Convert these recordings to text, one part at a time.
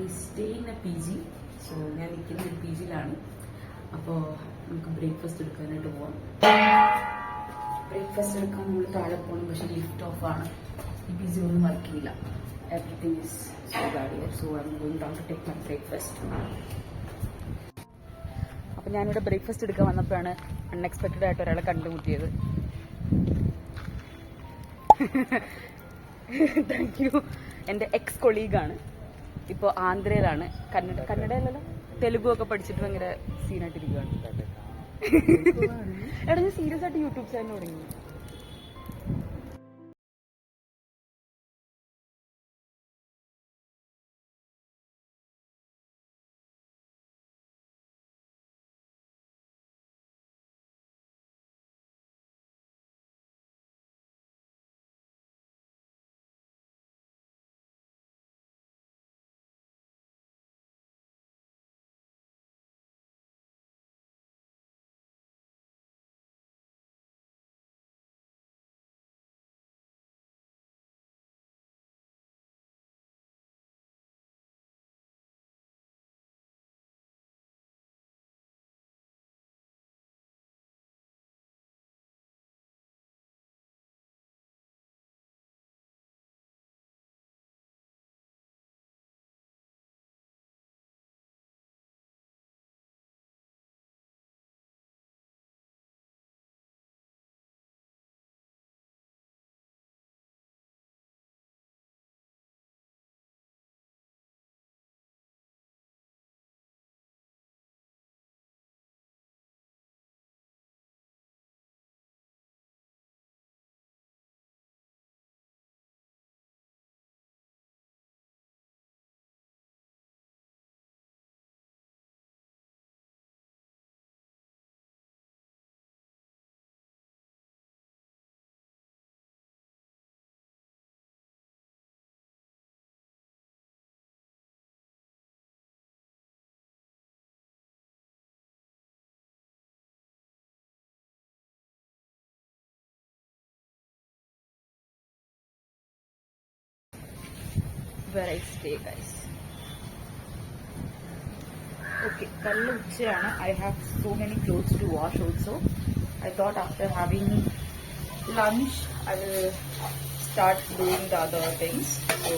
stay in a PG. So ഞാൻ നിൽക്കുന്നത് ഒരു PG യിലാണ്. അപ്പോൾ നമുക്ക് ബ്രേക്ക്ഫാസ്റ്റ് എടുക്കാനായിട്ട് പോകാം. ബ്രേക്ക്ഫാസ്റ്റ് എടുക്കാൻ നമ്മൾ താഴെ പോകണം, പക്ഷേ ലിഫ്റ്റ് ഓഫ് ആണ്. ഈ PG ഒന്നും വർക്ക് ചെയ്യില്ല. Everything is so bad here. So I am going down to take my breakfast. അപ്പോൾ ഞാനിവിടെ ബ്രേക്ക്ഫാസ്റ്റ് എടുക്കാൻ വന്നപ്പോഴാണ് അൺഎക്സ്പെക്റ്റഡ് ആയിട്ട് ഒരാളെ കണ്ടുമുട്ടിയത്. Thank you. എൻ്റെ എക്സ് കൊളീഗാണ്. ഇപ്പോൾ ആന്ധ്രയിലാണ്. കന്നഡയിലല്ലോ, തെലുഗു ഒക്കെ പഠിച്ചിട്ട് ഭയങ്കര സീനായിട്ടിരിക്കുകയാണ്. എടാ ഞാൻ സീരിയസ് ആയിട്ട് യൂട്യൂബ് ചാനൽ തുടങ്ങി. Where I stay, guys. Okay, kallu uchchayana. I have so many clothes to wash also. I thought after having lunch I will start doing the other things. So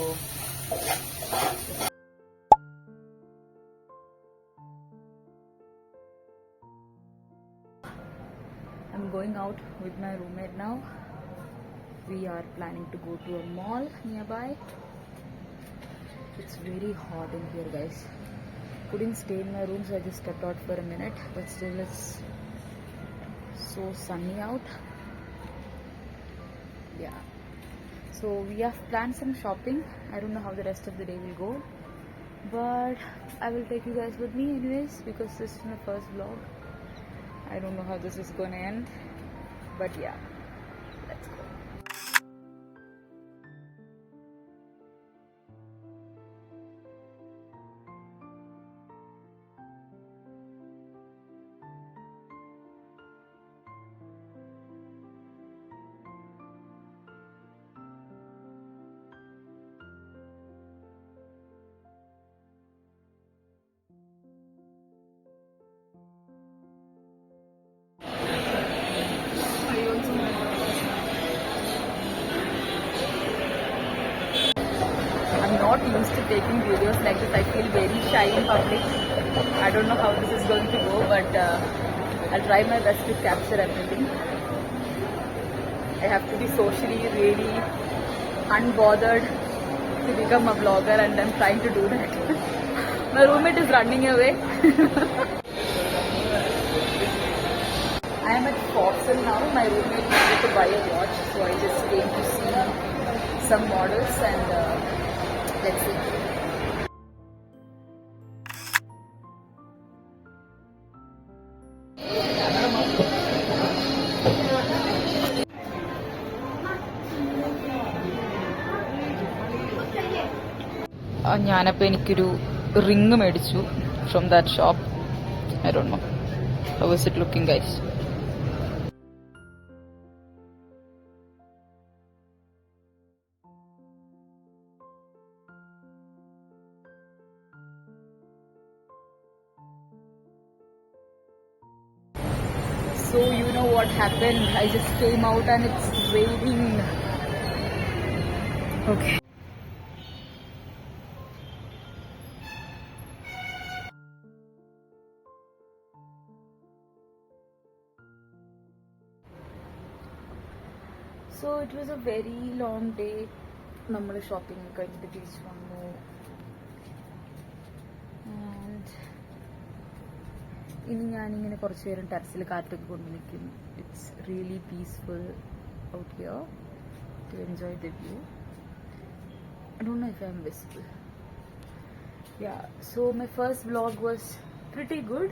I'm going out with my roommate now. We are planning to go to a mall nearby. It's very hot in here, guys. Couldn't stay in my room, so I just stepped out for a minute. But still, it's so sunny out. Yeah. So we have planned some shopping. I don't know how the rest of the day will go, but I will take you guys with me anyways, because this is my first vlog. I don't know how this is going to end, but yeah, let's go. I'm not used to taking videos like this. I feel very shy in public. I don't know how this is going to go, but I'll try my best to capture everything. I have to be socially really unbothered to become a vlogger, and I'm trying to do that. My roommate is running away. I am at Foxel now. My roommate wanted to buy a watch, so I just came to see some models and let's see. ഞാനപ്പോൾ എനിക്കൊരു ring മേടിച്ചു from that shop. I don't know how is it looking guys. So you know what happened. I just came out and it's raining. Okay. So it was a very long day. നമ്മൾ shopping കഴിഞ്ഞിട്ട് തിരിച്ചു വന്നു. And ഇനി ഞാനിങ്ങനെ കുറച്ച് നേരം ടെറസിൽ കാറ്റൊക്കെ കൊണ്ട് നിൽക്കും. It's really peaceful out here to enjoy the view. I don't know if I'm visible. Yeah, so my first vlog was pretty good.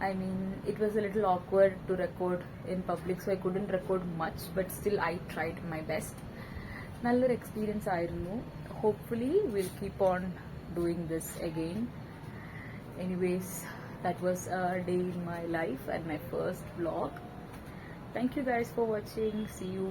I mean, it was a little awkward to record in public, so I couldn't record much, but still I tried my best. Nallor experience aayirunnu. Hopefully we'll keep on doing this again. Anyways, that was a day in my life and my first vlog. Thank you guys for watching. See you